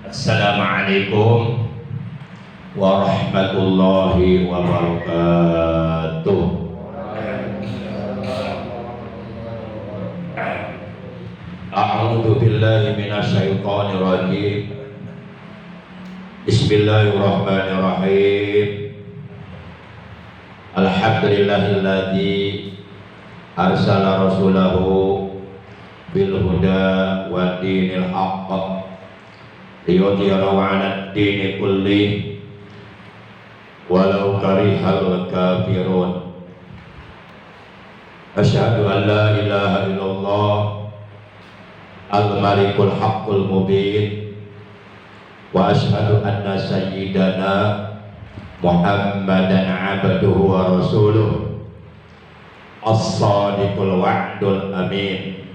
Assalamualaikum warahmatullahi wabarakatuh. A'udzu billahi minasyaitonir rajim. Bismillahirrahmanirrahim. Alhamdulillahilladzi arsala rasulahu bil huda wa dinil haqq liyudhhirahu 'alad dini kulli walau karihal kafirun. Asyhadu an la ilaha illallah al-malikul haqqul mubin wa asyhadu anna sayyidana Muhammadan 'abduhu wa rasuluh as-sadiqul wa'dul amin.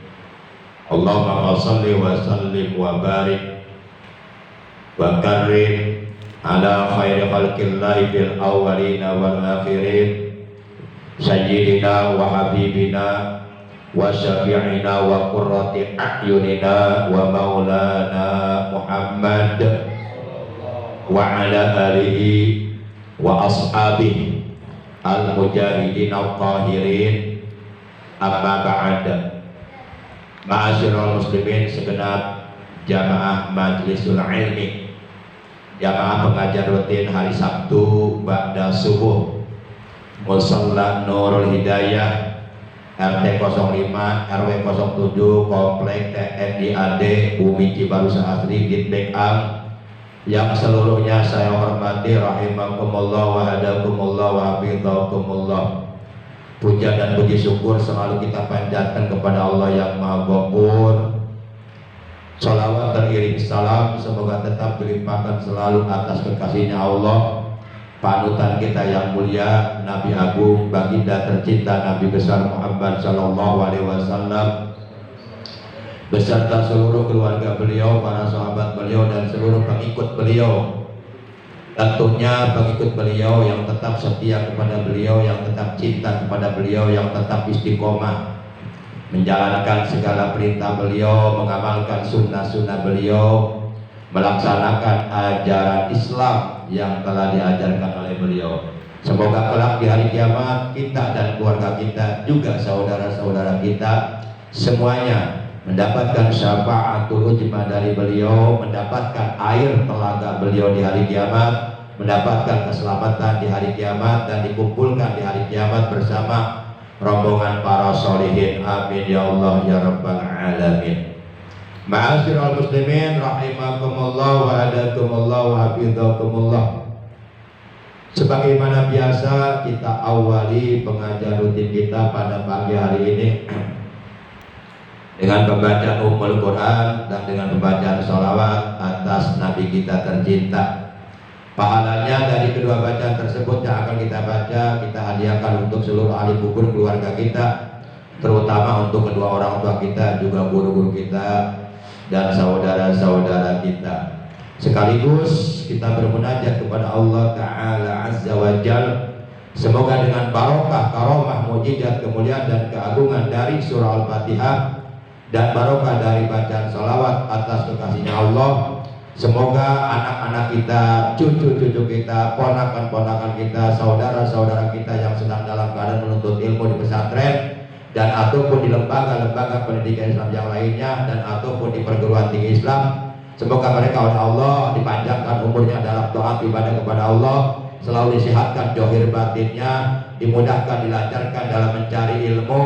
Allahumma shalli wa sallim wa barik wa karim ala khairi khalqillahi bil awwalina wal akhirin sayyidina wa habibina wa syafi'ina wa qurrati a'yunina wa maulana Muhammad wa ala alihi wa ashabihi al mujahidin al tahirin. Amma ba'da. Ma'asyiral muslimin segenap jamaah majlisul ilmi, jamaah pengajar rutin hari Sabtu ba'da subuh Musalla Nurul Hidayah RT 05 RW 07 Komplek TNI AD Umi Cibarusah Asri Ditbek Am, yang seluruhnya saya hormati rahimakumullah wa hadakumullah wa hafidhakumullah. Puja dan puji syukur selalu kita panjatkan kepada Allah yang Maha Ghafur. Salawat teriring salam semoga tetap dilimpahkan selalu atas kekasihnya Allah, panutan kita yang mulia, Nabi Agung, baginda tercinta Nabi besar Muhammad Sallallahu Alaihi Wasallam, beserta seluruh keluarga beliau, para sahabat beliau dan seluruh pengikut beliau. Tentunya pengikut beliau yang tetap setia kepada beliau, yang tetap cinta kepada beliau, yang tetap istiqomah menjalankan segala perintah beliau, mengamalkan sunnah-sunnah beliau, melaksanakan ajaran Islam yang telah diajarkan oleh beliau. Semoga kelak di hari kiamat kita dan keluarga kita, juga saudara-saudara kita semuanya mendapatkan syafaatul ujmah dari beliau, mendapatkan air telaga beliau di hari kiamat, mendapatkan keselamatan di hari kiamat, dan dikumpulkan di hari kiamat bersama rombongan para sholihin. Amin ya Allah ya rabbal alamin. Ma'asyiral muslimin rahimakumullah wa hadakumullah wa hafidhakumullah. Sebagaimana biasa kita awali pengajar rutin kita pada pagi hari ini dengan pembacaan Ummul Quran dan dengan pembacaan sholawat atas Nabi kita tercinta. Pahalanya dari kedua bacaan tersebut yang akan kita baca, kita hadiahkan untuk seluruh ahli kubur keluarga kita, terutama untuk kedua orang tua kita, juga guru-guru kita dan saudara-saudara kita. Sekaligus kita bermunajat kepada Allah Ta'ala Azza wa Jal, semoga dengan barokah, karomah, mujizat, kemuliaan dan keagungan dari surah Al-Fatihah dan barokah dari bacaan sholawat atas kekasihnya Allah, semoga anak-anak kita, cucu-cucu kita, ponakan-ponakan kita, saudara-saudara kita yang sedang dalam keadaan menuntut ilmu di pesantren dan ataupun di lembaga-lembaga pendidikan Islam yang lainnya, dan ataupun di perguruan tinggi Islam, semoga mereka oleh Allah dipanjangkan umurnya dalam taat ibadah kepada Allah, selalu disehatkan zahir batinnya, dimudahkan, dilancarkan dalam mencari ilmu,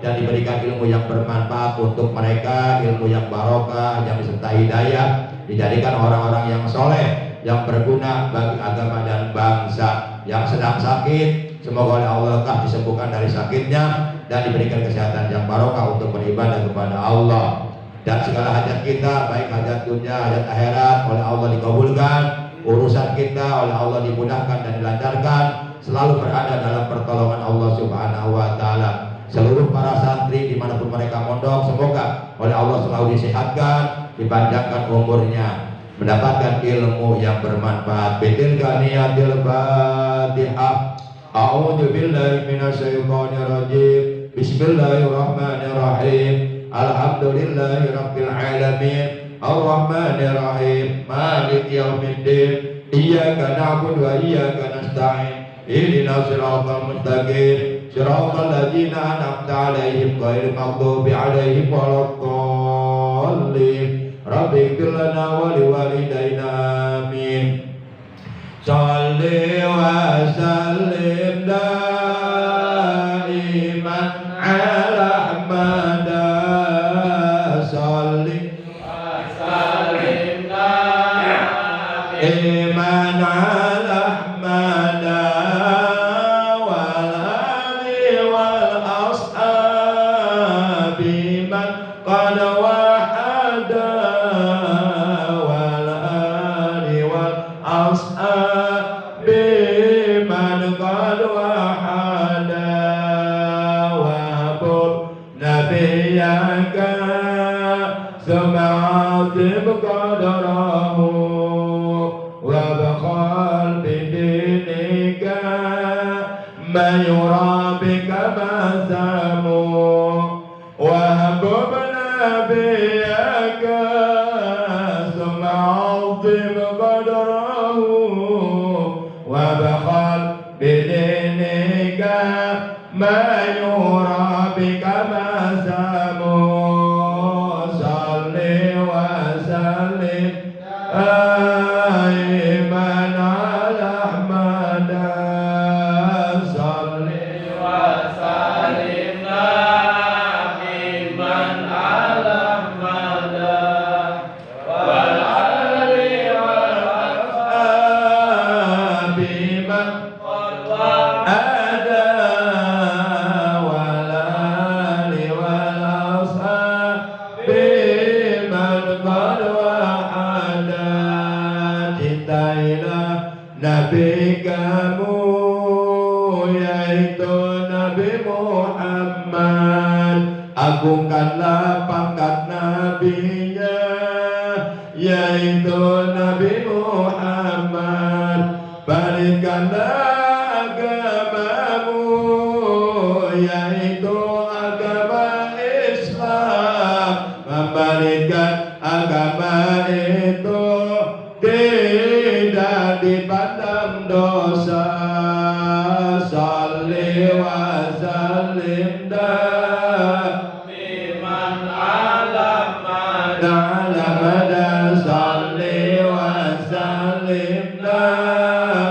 dan diberikan ilmu yang bermanfaat untuk mereka, ilmu yang barokah, yang disertai hidayah, dijadikan orang-orang yang soleh, yang berguna bagi agama dan bangsa. Yang sedang sakit, semoga oleh Allah disembuhkan dari sakitnya dan diberikan kesehatan yang barokah untuk beribadah kepada Allah. Dan segala hajat kita, baik hajat dunia, hajat akhirat, oleh Allah dikabulkan. Urusan kita oleh Allah dimudahkan dan dilancarkan, selalu berada dalam pertolongan Allah Subhanahu wa Ta'ala. Seluruh para santri dimanapun mereka mondok, semoga oleh Allah selalu disehatkan, dipanjangkan umurnya, mendapatkan ilmu yang bermanfaat. Bidil ganiyatil Fatihah. A'udzu billahi minasyaitonir rajim. Bismillahirrahmanirrahim. Alhamdulillahi rabbil alamin. Ar-Rahmanir Rahim, Malik Yaumiddin. Iyyaka na'budu wa iyyaka nasta'in. Ihdinas siratal mustaqim, siratal ladzina an'amta 'alaihim ghairil maghdubi 'alaihim waladdallin. Rabbi ighfir lana wa liwalidayna amin. Shalli wa sallim daiman ala Ahmad. Shalli wa sallim daiman ala Ahmad wal ali wal ashabi man qad wahada wal ali wal ashabi man qad wahada wa habub nabiyaka sum'atim qadarahu wa bakhal bidinika ma yura bika mazamu wa habub nabiyaka sum'atim qadarahu wa bakhal bidinika ma yura bika mazamu. Salli wa sallim daiman ala Ahmad. Salli wa sallim daiman ala Ahmad wal ali wal ashabi man qad wa'ada wal ali wal ashabi man qad wa'ada. Cintailah Nabi kamu yaitu Nabi Muhammad, agungkanlah pangkat nabinya yaitu Nabi Muhammad. Balikanlah agamamu yaitu agama Islam. Membalikan agama itu tidak dipandang dosa. Salli wa sallim daiman ala Ahmad. Salli wa sallim daiman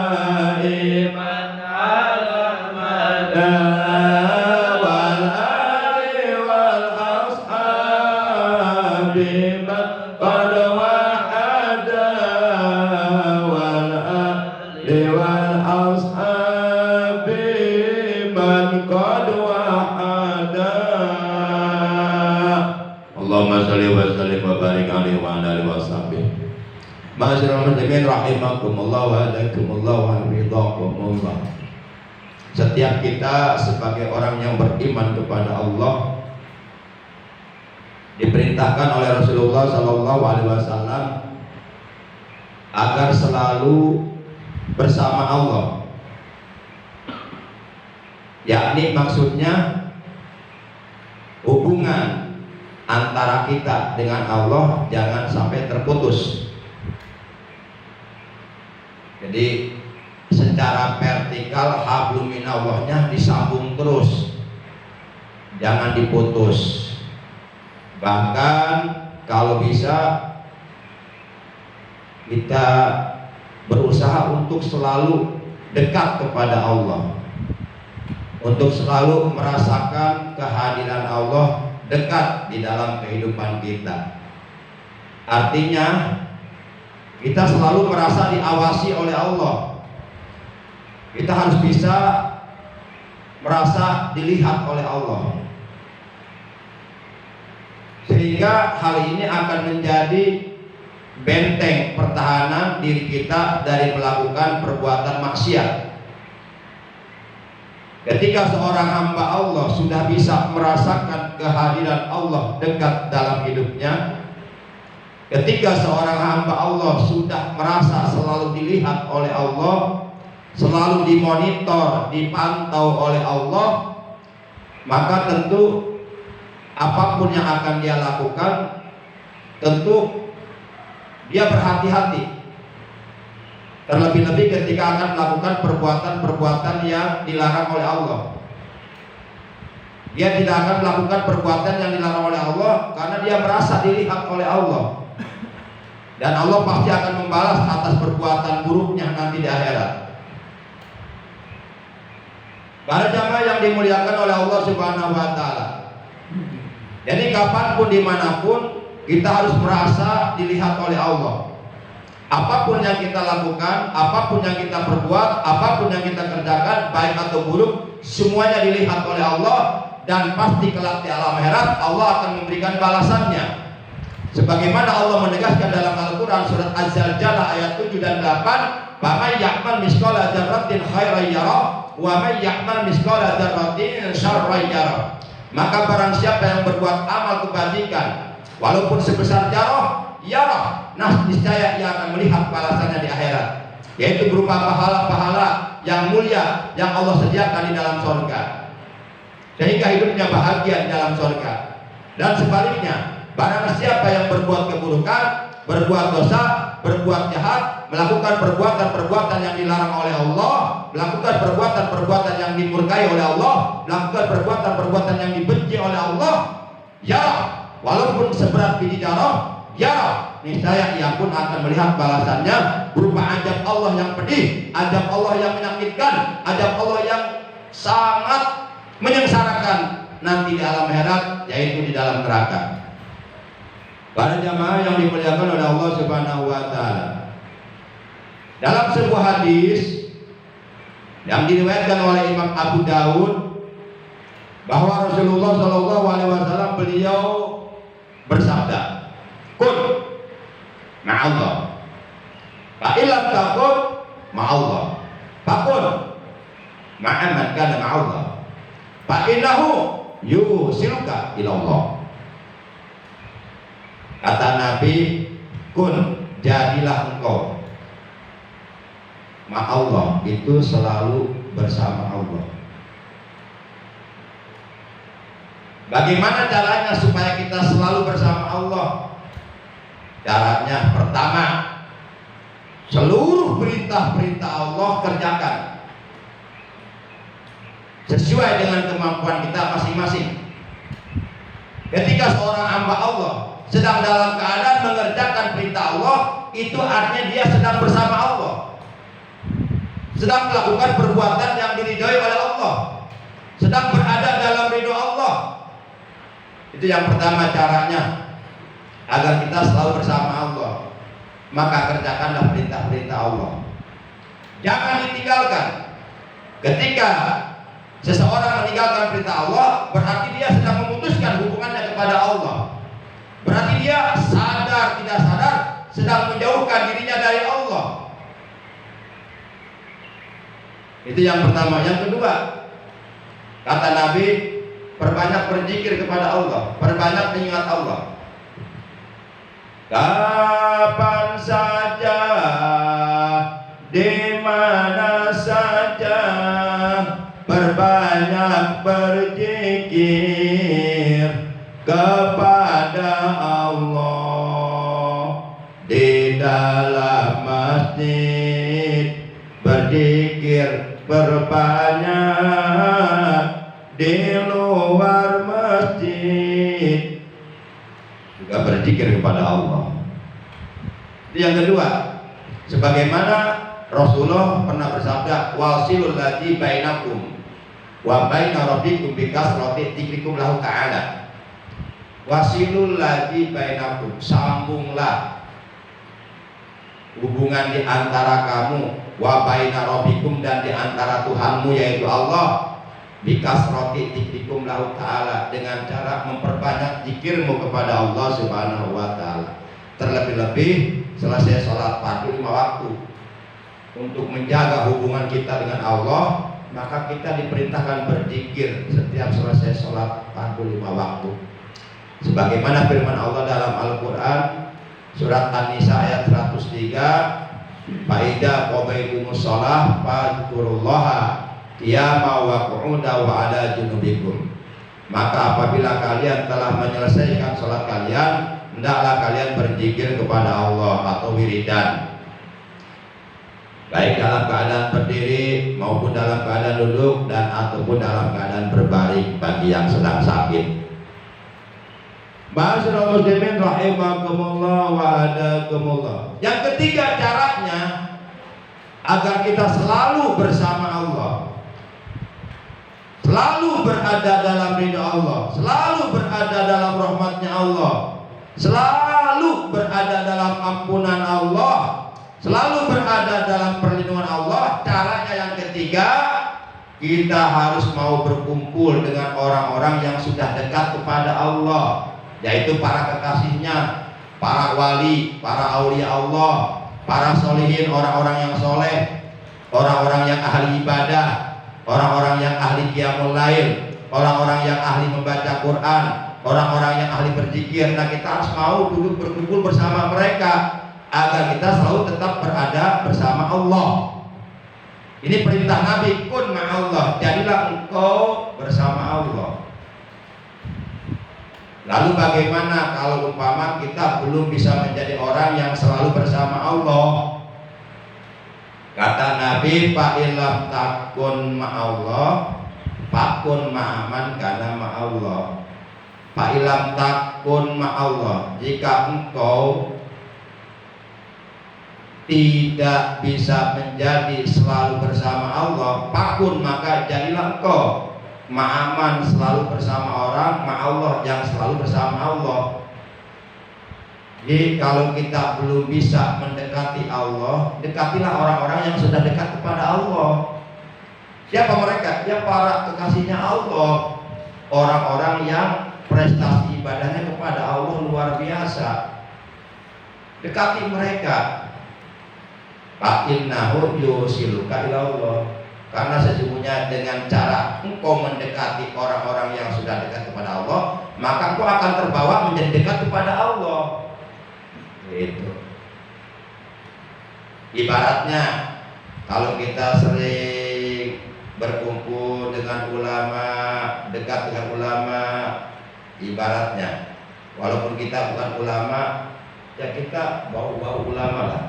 ala Ahmad wal ali wal ashabi man qad wahada wal ali wal ashabi man qad wahada. Allahumma shalli wa sallim wa barik alaihi wa ala alihi wa sahbihi. Ma'asyiral muslimin rahimakumullah wa hadakumullah wa hafidhakumullah. Setiap kita sebagai orang yang beriman kepada Allah diperintahkan oleh Rasulullah sallallahu alaihi wasallam agar selalu bersama Allah. Yakni maksudnya hubungan antara kita dengan Allah jangan sampai terputus. Jadi secara vertikal hablum minallahnya disambung terus, jangan diputus. Bahkan kalau bisa kita berusaha untuk selalu dekat kepada Allah, untuk selalu merasakan kehadiran Allah dekat di dalam kehidupan kita. Artinya kita selalu merasa diawasi oleh Allah. Kita harus bisa merasa dilihat oleh Allah, sehingga hal ini akan menjadi benteng pertahanan diri kita dari melakukan perbuatan maksiat. Ketika seorang hamba Allah sudah bisa merasakan kehadiran Allah dekat dalam hidupnya, ketika seorang hamba Allah sudah merasa selalu dilihat oleh Allah, selalu dimonitor, dipantau oleh Allah, maka tentu apapun yang akan dia lakukan tentu dia berhati-hati. Terlebih-lebih ketika akan melakukan perbuatan-perbuatan yang dilarang oleh Allah. Dia tidak akan melakukan perbuatan yang dilarang oleh Allah karena dia merasa dilihat oleh Allah. Dan Allah pasti akan membalas atas perbuatan buruknya nanti di akhirat. Para jamaah yang dimuliakan oleh Allah Subhanahu wa Ta'ala. Jadi kapanpun dimanapun kita harus merasa dilihat oleh Allah. Apapun yang kita lakukan, apapun yang kita perbuat, apapun yang kita kerjakan, baik atau buruk, semuanya dilihat oleh Allah. Dan pasti kelak di alam akhirat Allah akan memberikan balasannya. Sebagaimana Allah menegaskan dalam Al-Quran surat Az-Zalzalah ayat 7 dan 8, "Faman ya'mal misqala dzarratin khairan yarah, wa man ya'mal misqala dzarratin syarran yarah." Maka barang siapa yang berbuat amal kebajikan walaupun sebesar zarah, yarah, nah niscaya ia akan melihat balasannya di akhirat, yaitu berupa pahala-pahala yang mulia yang Allah sediakan di dalam surga, sehingga hidupnya bahagia di dalam surga. Dan sebaliknya, barang siapa yang berbuat keburukan, berbuat dosa, berbuat jahat, melakukan perbuatan-perbuatan yang dilarang oleh Allah, melakukan perbuatan-perbuatan yang dimurkai oleh Allah, melakukan perbuatan-perbuatan yang dibenci oleh Allah, ya walaupun seberat biji zarah, ya niscaya ia pun akan melihat balasannya berupa azab Allah yang pedih, azab Allah yang menyakitkan, azab Allah yang sangat menyengsarakan nanti di alam akhirat, yaitu di dalam neraka. Para jamaah yang dimuliakan oleh Allah Subhanahu wa Ta'ala, dalam sebuah hadis yang diriwayatkan oleh Imam Abu Daud bahwa Rasulullah Shallallahu Alaihi Wasallam beliau bersabda, "Kun ma'allah, fa'ilam takun ma'allah, fakun ma'aman kana ma'allah, fa'innahu yusiluka ilallah." Kata Nabi, kun, jadilah engkau ma'allah, itu selalu bersama Allah. Bagaimana caranya supaya kita selalu bersama Allah? Caranya pertama, seluruh perintah-perintah Allah kerjakan sesuai dengan kemampuan kita masing-masing. Ketika seorang hamba Allah sedang dalam keadaan mengerjakan perintah Allah, itu artinya dia sedang bersama Allah, sedang melakukan perbuatan yang diridhoi oleh Allah, sedang berada dalam ridho Allah. Itu yang pertama caranya agar kita selalu bersama Allah. Maka kerjakanlah perintah-perintah Allah, jangan ditinggalkan. Ketika seseorang meninggalkan perintah Allah, berarti dia sedang memutuskan hubungannya kepada Allah. Berarti dia sadar tidak sadar sedang menjauhkan dirinya dari Allah. Itu yang pertama. Yang kedua, kata Nabi, perbanyak berzikir kepada Allah, perbanyak mengingat Allah. Kapan saja, di mana saja, perbanyak berzikir kepada Allah. Di dalam masjid berzikir berbanyak, di luar masjid juga berzikir kepada Allah. Itu yang kedua. Sebagaimana Rasulullah pernah bersabda, wasilul ladzi bainakum wa baina rabbikum bikasrati dzikrikum lahu ta'ala. Wasilul ladzi bainakum, sambunglah hubungan di antara kamu, wa baina rabbikum, dan di antara Tuhanmu yaitu Allah, bikasrati dzikrikum lahu ta'ala, dengan cara memperbanyak zikirmu kepada Allah Subhanahu wa Ta'ala. Terlebih-lebih selesai sholat fardu 5 waktu, untuk menjaga hubungan kita dengan Allah, maka kita diperintahkan berzikir setiap selesai sholat fardu 5 waktu. Sebagaimana firman Allah dalam Al-Quran surat An-Nisa ayat 103, "Fa'idza qadaytumus shalah fadhkurullaha qiyama wa qu'uda wa 'ala junubikum." Maka apabila kalian telah menyelesaikan sholat kalian, hendaklah kalian berzikir kepada Allah atau wiridan, baik dalam keadaan berdiri maupun dalam keadaan duduk dan ataupun dalam keadaan berbaring bagi yang sedang sakit. Ma'asyiral muslimin rahimakumullah wa hadakumullah. Yang ketiga caranya agar kita selalu bersama Allah, selalu berada dalam ridha Allah, selalu berada dalam rahmatnya Allah, selalu berada dalam ampunan Allah, selalu berada dalam perlindungan Allah. Caranya yang ketiga, kita harus mau berkumpul dengan orang-orang yang sudah dekat kepada Allah, yaitu para kekasihnya, para wali, para aulia Allah, para solihin, orang-orang yang soleh, orang-orang yang ahli ibadah, orang-orang yang ahli qiyamul lail, orang-orang yang ahli membaca Quran, orang-orang yang ahli berzikir. Nah, kita harus mau duduk berkumpul bersama mereka agar kita selalu tetap berada bersama Allah. Ini perintah Nabi, kun ma'allah, jadilah engkau bersama Allah. Lalu bagaimana kalau umpama kita belum bisa menjadi orang yang selalu bersama Allah? Kata Nabi, fa'ilam takun ma'allah fakun ma'aman kana ma'allah. Fa'ilam takun ma'allah, jika engkau tidak bisa menjadi selalu bersama Allah, fakun, maka jadilah engkau ma'aman, selalu bersama orang, ma'allah, yang selalu bersama Allah. Jadi kalau kita belum bisa mendekati Allah, dekatilah orang-orang yang sudah dekat kepada Allah. Siapa mereka? Ya para kekasihnya Allah, orang-orang yang prestasi ibadahnya kepada Allah luar biasa. Dekati mereka. Fa'innahu yusiluka ila Allah. Karena sesungguhnya dengan cara engkau mendekati orang-orang yang sudah dekat kepada Allah, maka engkau akan terbawa menjadi dekat kepada Allah. Itu ibaratnya kalau kita sering berkumpul dengan ulama, dekat dengan ulama, ibaratnya walaupun kita bukan ulama, ya kita bau-bau ulama lah.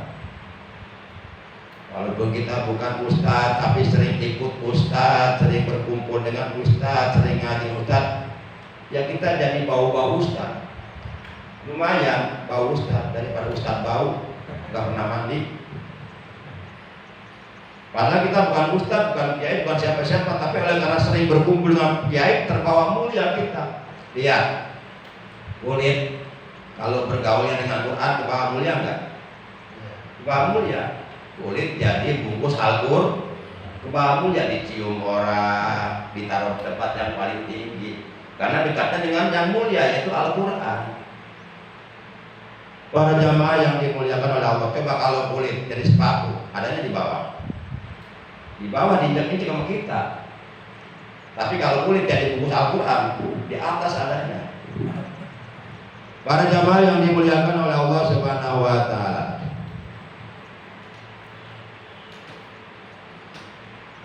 Walaupun kita bukan ustadz, tapi sering ikut ustadz, sering berkumpul dengan ustadz, sering ngaji ustadz, ya kita jadi bau-bau ustadz. Lumayan bau ustadz daripada ustadz bau nggak pernah mandi. Padahal kita bukan ustadz, bukan kiai, bukan siapa-siapa, tapi oleh karena sering berkumpul dengan kiai terbawa mulia kita. Lihat kulit kalau bergaulnya dengan Quran terbawa mulia enggak? Terbawa mulia. Kulit jadi bungkus Al-Qur'an, kebawa mulia, dicium orang, ditaruh tempat yang paling tinggi karena dekatnya dengan yang mulia yaitu Al-Qur'an. Para jamaah yang dimuliakan oleh Allah, coba kalau kulit jadi sepatu, adanya di bawah. Di bawah diinjak-injak sama kita. Tapi kalau kulit jadi bungkus Al-Qur'an, di atas adanya. Para jamaah yang dimuliakan oleh Allah Subhanahu wa taala.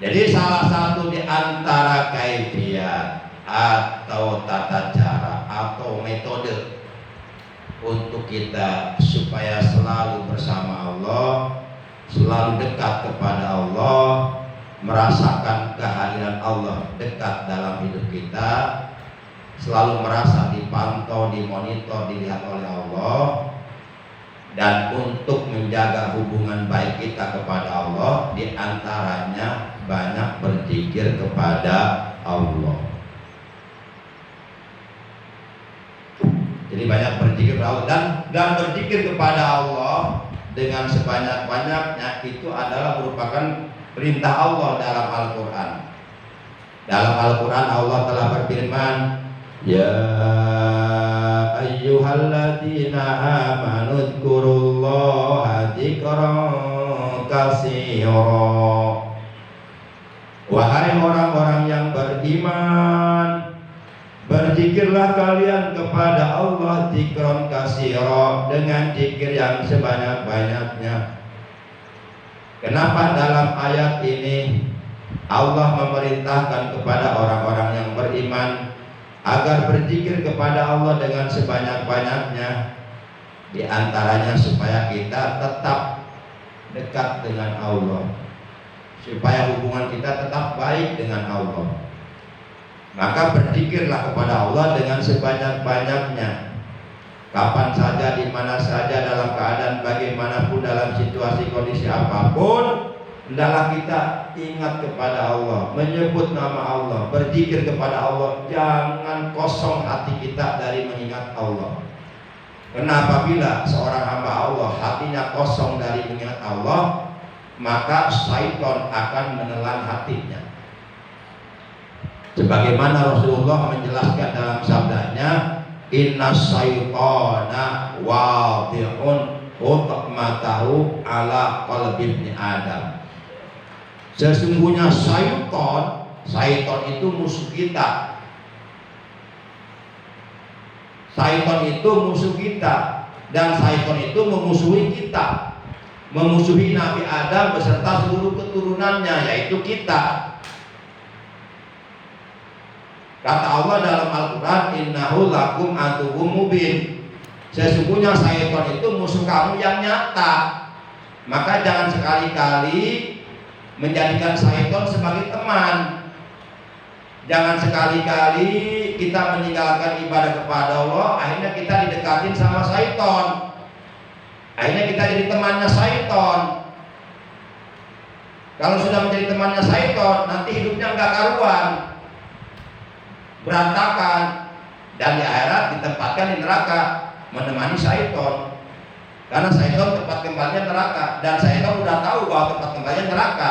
Jadi salah satu di antara kaifiyat atau tata cara atau metode untuk kita supaya selalu bersama Allah, selalu dekat kepada Allah, merasakan kehadiran Allah dekat dalam hidup kita, selalu merasa dipantau, dimonitor, dilihat oleh Allah, dan untuk menjaga hubungan baik kita kepada Allah, di antaranya banyak berzikir kepada Allah. Jadi banyak berzikir kepada Allah, dan berzikir kepada Allah dengan sebanyak-banyaknya itu adalah merupakan perintah Allah dalam Al-Quran. Dalam Al-Quran Allah telah berfirman, ya ayyuhalladzina amanu dzkurullaha dzikran katsira. Wahai orang-orang yang beriman, berzikirlah kalian kepada Allah dzikran katsira, dengan zikir yang sebanyak-banyaknya. Kenapa dalam ayat ini Allah memerintahkan kepada orang-orang yang beriman agar berzikir kepada Allah dengan sebanyak-banyaknya? Di antaranya supaya kita tetap dekat dengan Allah, supaya hubungan kita tetap baik dengan Allah. Maka berzikirlah kepada Allah dengan sebanyak-banyaknya, kapan saja, di mana saja, dalam keadaan bagaimanapun, dalam situasi kondisi apapun, hendaklah kita ingat kepada Allah, menyebut nama Allah, berzikir kepada Allah. Jangan kosong hati kita dari mengingat Allah. Karena apabila seorang hamba Allah hatinya kosong dari mengingat Allah, maka syaitan akan menelan hatinya. Sebagaimana Rasulullah menjelaskan dalam sabdanya, inna syaitana wadi'un utmatahu ala qalbi ibni Adam. Sesungguhnya syaitan itu musuh kita. Syaitan itu musuh kita, dan syaitan itu memusuhi kita, memusuhi Nabi Adam beserta seluruh keturunannya, yaitu kita. Kata Allah dalam Al-Quran, innahu lakum aduwwum mubin. Sesungguhnya syaitan itu musuh kamu yang nyata. Maka jangan sekali-kali menjadikan syaitan sebagai teman. Jangan sekali-kali kita meninggalkan ibadah kepada Allah, akhirnya kita didekatin sama syaitan. Akhirnya kita jadi temannya syaitan. Kalau sudah menjadi temannya syaitan, nanti hidupnya enggak karuan, berantakan, dan di akhirat ditempatkan di neraka menemani syaitan. Karena syaitan tempat kembalinya neraka, dan syaitan sudah tahu bahwa tempat kembalinya neraka.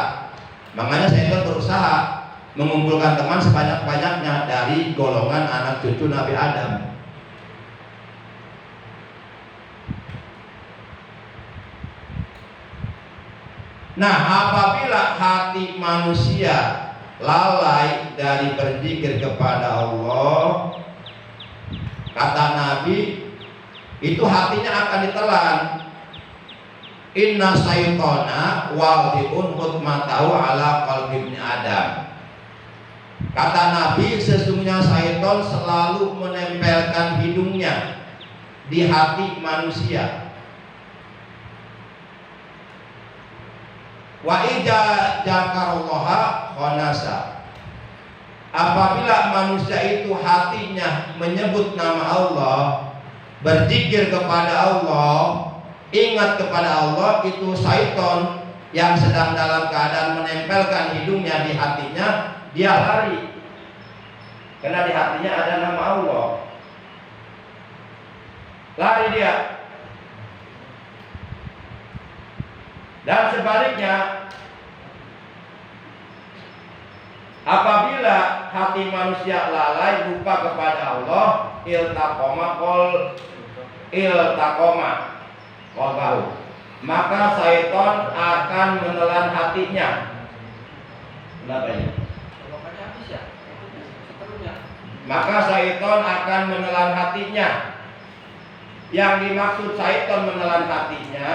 Makanya syaitan berusaha mengumpulkan teman sebanyak-banyaknya dari golongan anak cucu Nabi Adam. Nah, apabila hati manusia lalai dari berzikir kepada Allah, kata Nabi, itu hatinya akan ditelan. Inna syaitana wadi'un hutmatahu ala qalbi ibni Adam. Kata Nabi, sesungguhnya syaitan selalu menempelkan hidungnya di hati manusia. Wa idza dzakarallaha khanasa. Apabila manusia itu hatinya menyebut nama Allah, berzikir kepada Allah, ingat kepada Allah, itu syaitan yang sedang dalam keadaan menempelkan hidungnya di hatinya, dia lari. Karena di hatinya ada nama Allah, lari dia. Dan sebaliknya, apabila hati manusia lalai lupa kepada Allah, iltaqoma qalbahu, maka syaitan akan menelan hatinya. Kenapa ini? Maka syaitan akan menelan hatinya. Yang dimaksud syaitan menelan hatinya,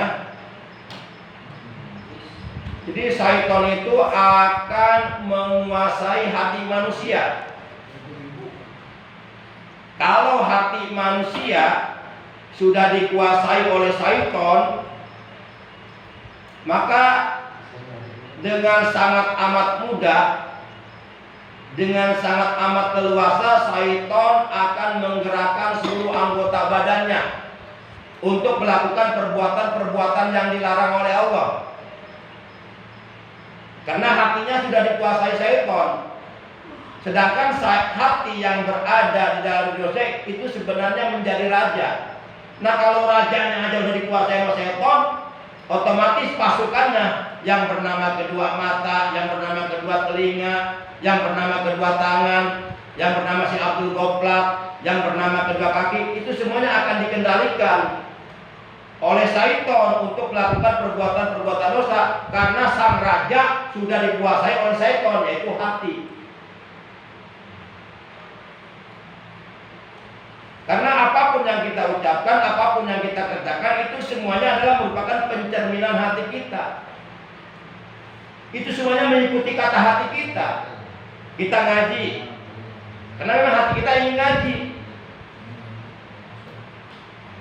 jadi syaitan itu akan menguasai hati manusia. Kalau hati manusia sudah dikuasai oleh syaitan, maka dengan sangat amat mudah, dengan sangat amat leluasa, syaitan akan menggerakkan seluruh anggota badannya untuk melakukan perbuatan-perbuatan yang dilarang oleh Allah. Karena hatinya sudah dikuasai syaitan. Sedangkan hati yang berada di dalam dosa itu sebenarnya menjadi raja. Nah, kalau rajanya aja sudah dikuasai oleh syaitan, otomatis pasukannya yang bernama kedua mata, yang bernama kedua telinga, yang bernama kedua tangan, yang bernama si Abdul Goplak, yang bernama kedua kaki, itu semuanya akan dikendalikan oleh syaitan untuk melakukan perbuatan-perbuatan dosa. Karena sang raja sudah dikuasai oleh syaitan, yaitu hati. Karena apapun yang kita ucapkan, apapun yang kita kerjakan, itu semuanya adalah merupakan pencerminan hati kita. Itu semuanya mengikuti kata hati kita. Kita ngaji karena memang hati kita ingin ngaji.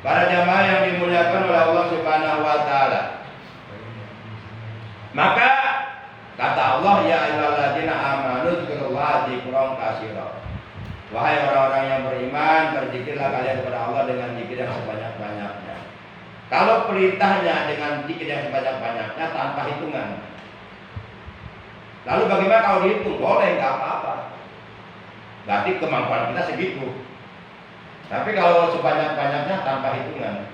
Para jamaah yang dimuliakan oleh Allah Subhanahu wa taala. Maka kata Allah, ya ayyuhalladzina amanu dzkurullaha dzikran katsiran. Wahai orang-orang yang beriman, berzikirlah kalian kepada Allah dengan zikir yang sebanyak-banyaknya. Kalau perintahnya dengan zikir yang sebanyak-banyaknya tanpa hitungan. Lalu bagaimana kalau dihitung? Boleh, nggak apa-apa. Berarti kemampuan kita segitu. Tapi kalau sebanyak-banyaknya tanpa hitungan.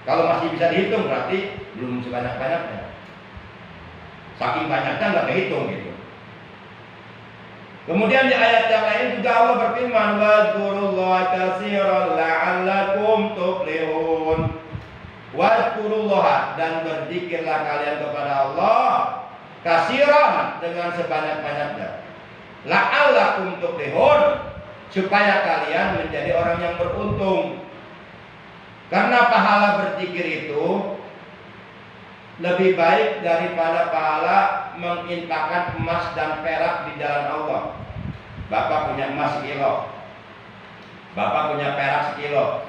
Kalau masih bisa dihitung berarti belum sebanyak-banyaknya. Saking banyaknya nggak kehitung gitu. Kemudian di ayat yang lain juga Allah berfirman, wadzurullaha katsiran la'allakum tuflihun. Wadzurullaha, dan berzikirlah kalian kepada Allah katsiran, dengan sebanyak-banyaknya. La'allakum tuflihun, supaya kalian menjadi orang yang beruntung. Karena pahala berzikir itu lebih baik daripada pahala menginfakkan emas dan perak di jalan Allah. Bapak punya emas sekilo, Bapak punya perak sekilo,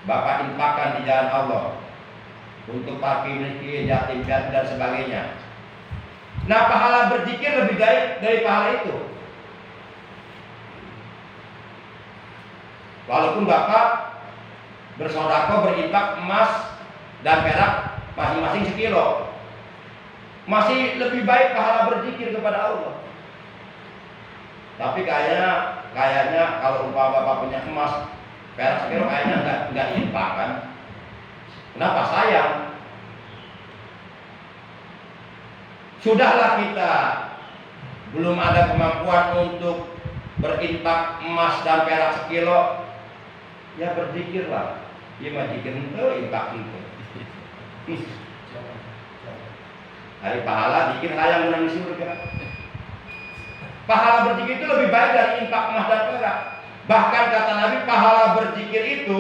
Bapak infakkan di jalan Allah untuk fakir miskin, yatim piatu dan sebagainya. Nah, pahala berzikir lebih baik dari pahala itu. Walaupun Bapak bersedekah berinfak emas dan perak masing-masing sekilo, masih lebih baik pahala berzikir kepada Allah. Tapi kayaknya kalau umpama Bapak punya emas perak sekilo, kayaknya nggak infak kan? Kenapa? Sayang. Sudahlah kita belum ada kemampuan untuk berinfak emas dan perak sekilo, ya berzikirlah. Dia zikir itu, infak itu. Hari pahala zikir hayang menang di surga. Pahala berzikir itu lebih baik dari infak emas dan perak. Bahkan kata Nabi, pahala berzikir itu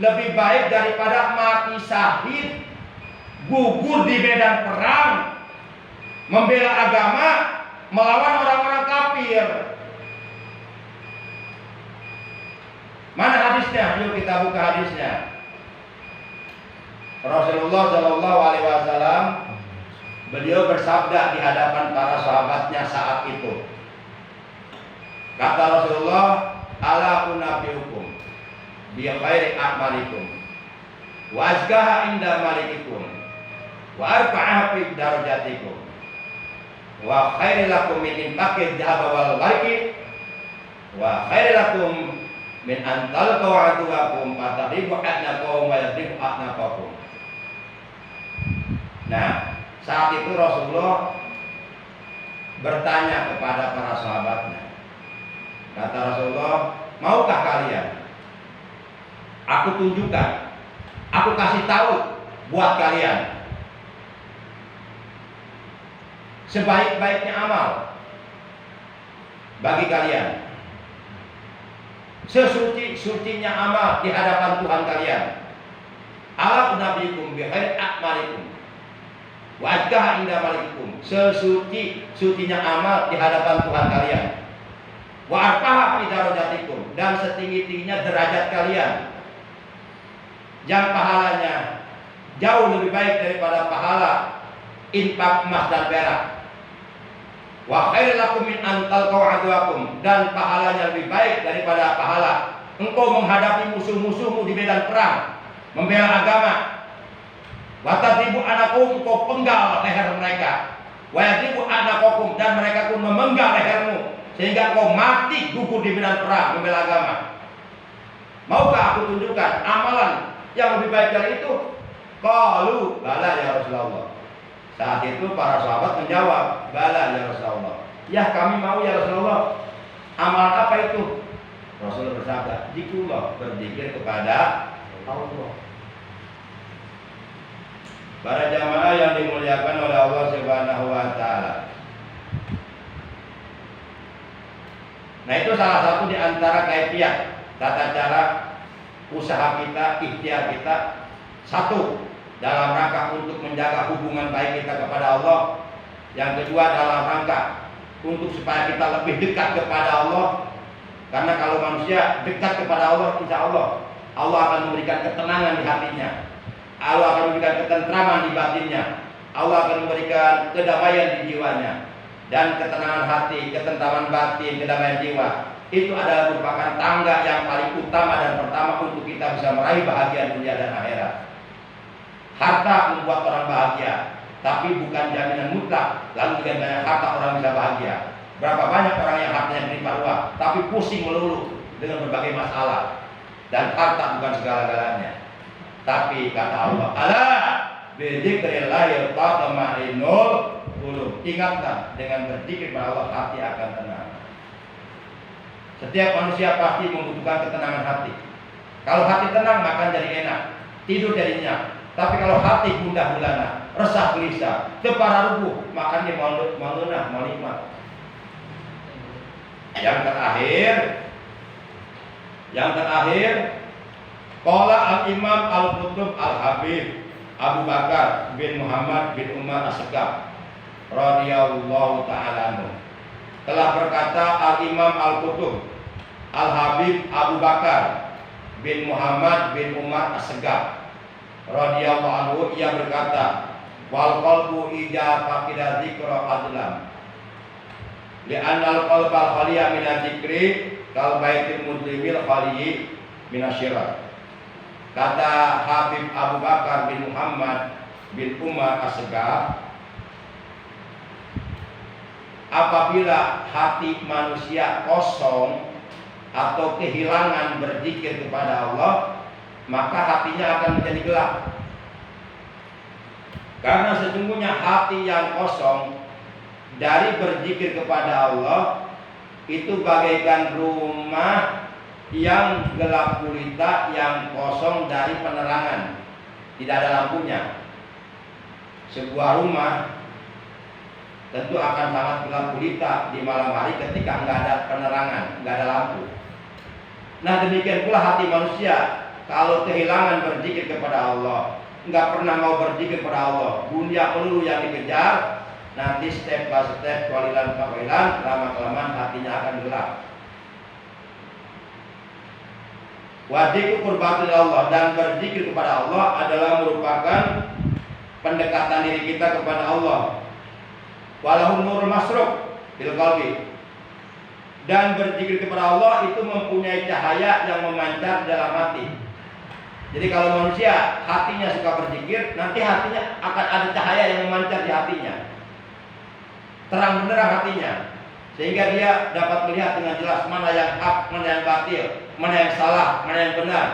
lebih baik daripada mati syahid, gugur di medan perang, membela agama, melawan orang-orang kafir. Mana hadisnya? Yuk kita buka hadisnya. Rasulullah Shallallahu Alaihi Wasallam, beliau bersabda di hadapan para sahabatnya saat itu. Kata Rasulullah, ala unabbiukum bi khairi a'malikum wa azkaha inda malikikum wa arfa'aha fi darajatikum wa khairi lakum min infaqid dhahab wal warqi wa khairi lakum min antal qawaduwakum fataribu annakum wa yadribu annakum. Nah, saat itu Rasulullah bertanya kepada para sahabatnya. Kata Rasulullah, maukah kalian aku tunjukkan, aku kasih tahu buat kalian sebaik-baiknya amal bagi kalian, sesuci-sucinya amal di hadapan Tuhan kalian. Ala nabiyikum bi khairi a'malikum wa azkaha inda malikikum, sesuci-sucinya amal di hadapan Tuhan kalian. Wa arfaha fi darajatikum, dan setinggi-tingginya derajat kalian, yang pahalanya jauh lebih baik daripada pahala infak emas dan perak. Wa khairul lakum min antal qawaduakum, dan pahalanya lebih baik daripada pahala engkau menghadapi musuh-musuhmu di medan perang, membela agama. Wa tadribu anakum, engkau penggal leher mereka. Wa yadribu anakum, dan mereka pun memenggal lehermu sehingga engkau mati gugur di medan perang membela agama. Maukah aku tunjukkan amalan yang lebih baik dari itu? Qalu bala ya Rasulullah. Saat itu para sahabat menjawab, bala ya Rasulullah. Ya kami mau ya Rasulullah. Amalan apa itu? Rasulullah bersabda, zikrullah, berzikir kepada Allah. Para jamaah yang dimuliakan oleh Allah Subhanahu wa taala. Nah, itu salah satu di antara kaifiat tata cara usaha kita, ikhtiar kita. Satu, dalam rangka untuk menjaga hubungan baik kita kepada Allah. Yang kedua, dalam rangka untuk supaya kita lebih dekat kepada Allah. Karena kalau manusia dekat kepada Allah, insya Allah Allah akan memberikan ketenangan di hatinya. Allah akan memberikan ketentraman di batinnya. Allah akan memberikan kedamaian di jiwanya. Dan ketenangan hati, ketentraman batin, kedamaian jiwa, itu adalah merupakan tangga yang paling utama dan pertama untuk kita bisa meraih bahagia dunia dan akhirat. Harta membuat orang bahagia, tapi bukan jaminan mutlak. Lalu dengan banyak harta orang bisa bahagia. Berapa banyak orang yang hartanya berlimpah ruah, tapi pusing melulu dengan berbagai masalah. Dan harta bukan segala-galanya. Tapi kata Allah, "Ala bidzikrillah tatma'innul qulub." Ingatlah, dengan berzikir kepada Allah hati akan tenang. Setiap manusia pasti membutuhkan ketenangan hati. Kalau hati tenang maka jadi enak, tidur jadi nyenyak. Tapi kalau hati gundah gulana, resah gelisah, tepara rubuh, maka dia mau ngenah, mau nikmat. Yang terakhir, qala al-Imam Al-Qutub Al-Habib Abu Bakar bin Muhammad bin Umar As-Segaf radhiyallahu ta'ala anhu. Telah berkata Al-Imam Al-Qutub Al-Habib Abu Bakar bin Muhammad bin Umar As-Segaf radhiyallahu anhu, ia berkata, wal qalbu idza faqida dzikra adlam li'anna al-qalba khaliya min dzikri kal baitil mudlimil khaliyi minasyirat. Kata Habib Abu Bakar bin Muhammad bin Umar As-Segaf, apabila hati manusia kosong atau kehilangan berzikir kepada Allah, maka hatinya akan menjadi gelap. Karena sesungguhnya hati yang kosong dari berzikir kepada Allah itu bagaikan rumah yang gelap gulita, yang kosong dari penerangan, tidak ada lampunya. Sebuah rumah tentu akan sangat gelap gulita di malam hari ketika nggak ada penerangan, nggak ada lampu. Nah demikian pula hati manusia kalau kehilangan berzikir kepada Allah, nggak pernah mau berzikir kepada Allah, dunia melulu yang dikejar, nanti step by step, walilan kawilan, lama-kelamaan hatinya akan gelap. Wadzikru qurbatul Allah, dan berzikir kepada Allah adalah merupakan pendekatan diri kita kepada Allah. Walahun nurul masruk fil qalbi, dan berzikir kepada Allah itu mempunyai cahaya yang memancar dalam hati. Jadi kalau manusia hatinya suka berzikir, nanti hatinya akan ada cahaya yang memancar di hatinya, terang benderang hatinya, sehingga dia dapat melihat dengan jelas mana yang hak, mana yang batil, mana yang salah, mana yang benar,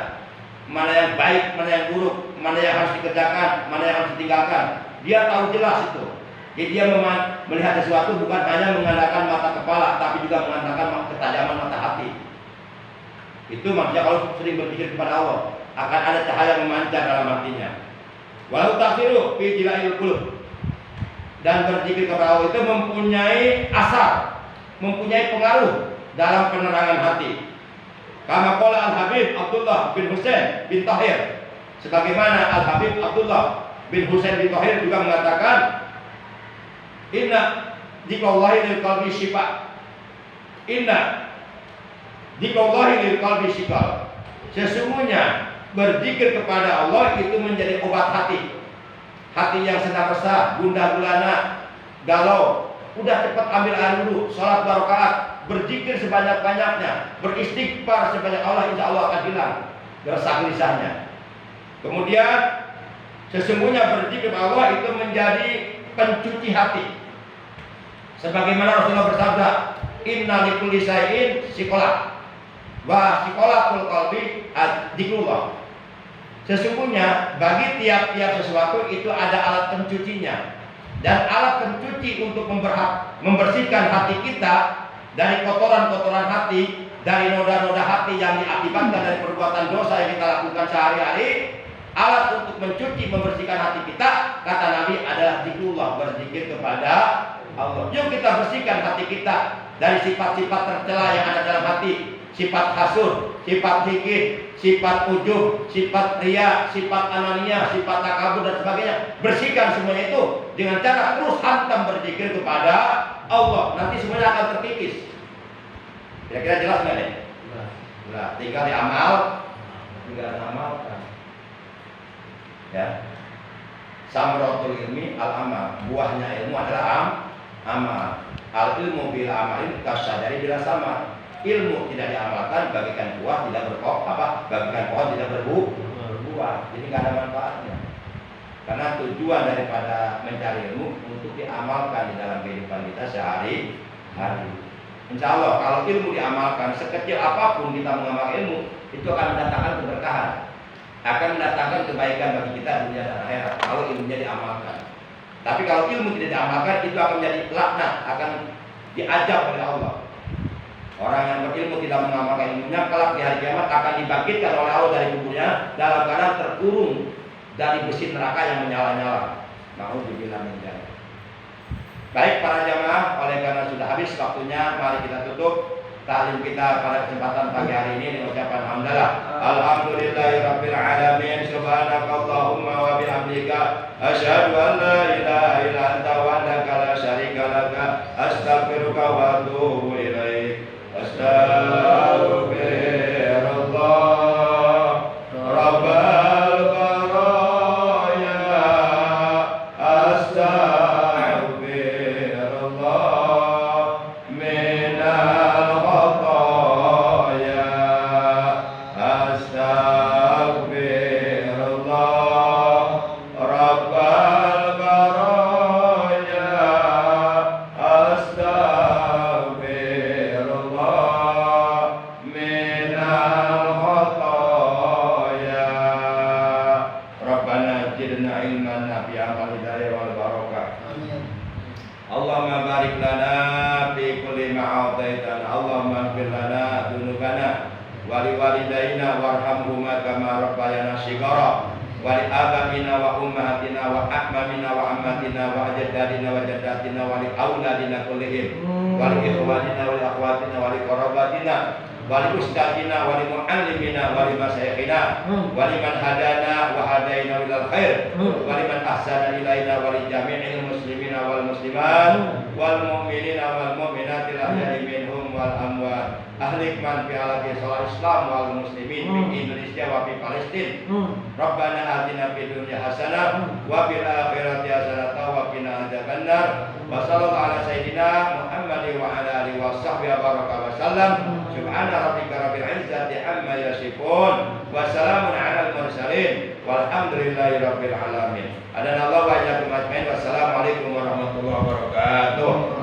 mana yang baik, mana yang buruk, mana yang harus dikerjakan, mana yang harus ditinggalkan. Dia tahu jelas itu. Jadi dia melihat sesuatu bukan hanya mengandalkan mata kepala, tapi juga mengandalkan ketajaman mata hati. Itu maksudnya kalau sering berzikir kepada Allah, akan ada cahaya memancar dalam hatinya. Walau taksiru fi jilail qulub, dan berzikir kepada Allah itu mempunyai asar, mempunyai pengaruh dalam penerangan hati. Kama qala Al-Habib Abdullah bin Husain bin Tahir, sebagaimana Al-Habib Abdullah bin Husain bin Tahir juga mengatakan, inna dzikrallahi lil qalbi syifa. Inna dzikrallahi lil qalbi syifa. Sesungguhnya berzikir kepada Allah itu menjadi obat hati. Hati yang sedang resah, gundah gulana, galau, udah cepat ambil air wudhu, salat 2 rakaat, berzikir sebanyak-banyaknya, beristighfar sebanyak Allah, insya Allah akan hilang resah gelisahnya. Kemudian sesungguhnya berzikir kepada Allah itu menjadi pencuci hati. Sebagaimana Rasulullah bersabda, inna likulli syai'in siqalah wa siqalatul qalbi dzikrullah. Sesungguhnya bagi tiap-tiap sesuatu itu ada alat pencucinya, dan alat pencuci untuk membersihkan hati kita dari kotoran-kotoran hati, dari noda-noda hati yang diakibatkan dari perbuatan dosa yang kita lakukan sehari-hari. Alat untuk mencuci, membersihkan hati kita, kata Nabi, adalah dzikrullah, berzikir kepada Allah. Yuk kita bersihkan hati kita dari sifat-sifat tercela yang ada dalam hati, sifat hasud, sifat hikid, sifat ujub, sifat riya, sifat anania, sifat takabur dan sebagainya. Bersihkan semuanya itu dengan cara terus hantam berzikir kepada Allah. Nanti semuanya akan terkikis. Kira-kira jelas nggak deh? Nah, tinggal diamal. tinggal amalkan. Ya. Samratul ilmi al-amal. Buahnya ilmu adalah amal. Al-ilmu bil amalin kasyajari bila sama. Ilmu tidak diamalkan bagikan buah tidak bagikan pohon tidak berbuah. Jadi nggak ada manfaatnya. Karena tujuan daripada mencari ilmu untuk diamalkan di dalam kehidupan kita sehari-hari. Insya Allah kalau ilmu diamalkan sekecil apapun kita mengamalkan ilmu itu akan mendatangkan keberkahan, akan mendatangkan kebaikan bagi kita dunia dan akhirat kalau ilmunya diamalkan. Tapi kalau ilmu tidak diamalkan itu akan menjadi laknat, akan diazab oleh Allah. Orang yang berilmu tidak mengamalkan ilmunya kelak di hari kiamat akan dibangkitkan oleh Allah dari kuburnya dalam keadaan terkurung dari besi neraka yang menyala-nyala. Nauzubillah min dzalik. Baik para jamaah, oleh karena sudah habis waktunya, mari kita tutup taklim kita pada kesempatan pagi hari ini dengan ucapan hamdalah. Alhamdulillahirabbil alamin. Subhanakallahumma wa bihamdika asyhadu an la ilaha illa anta wa annaka la syarika laka astaghfiruka wa atubu ilaik. Astaghfirullah rabbal baraya astaghfirullah minal khataya astaghfirullah rabbal baraya astaghfirullah minal khataya. Rabbana zidna ilman nafi'an wal hidayah wal barakah. Allahumma barik lana fi kulli ma a'taitana. Allahumma ighfir lana dzunubana wa li walidayna warhamhuma kama rabbayana shighara wa li abaina wa ummahatina wa ahmamina wa ammatina wa ajdadina wa jaddatina wa li auladina kullihim wa li ikhwanina wa li akhwatina wa li qarabatina wa li ustadina wa li muallimina wa li masyayikhina wa liman hadana wa hadaina ilal khair wa liman ahsana ilaina wa li jami'il muslimina wal muslimat wal mu'minina wal mu'minati ahya'i minhum wal amwat. Ahlik man fi alati salat Islam wal muslimin fi Indonesia wa fi Palestina. Rabbana atina fid dunya hasanah wa fil akhirati hasanah wa qina adzabannar. Wa sallallahu ala sayidina Muhammad wa ala alihi wa sahbihi baraka wa sallam. Subhana rabbika rabbil izzati amma yasifun wa salamun alal mursalin walhamdulillahi rabbil alamin. Adana Allah wa iyyakum ajmain. Wassalamualaikum warahmatullahi wabarakatuh.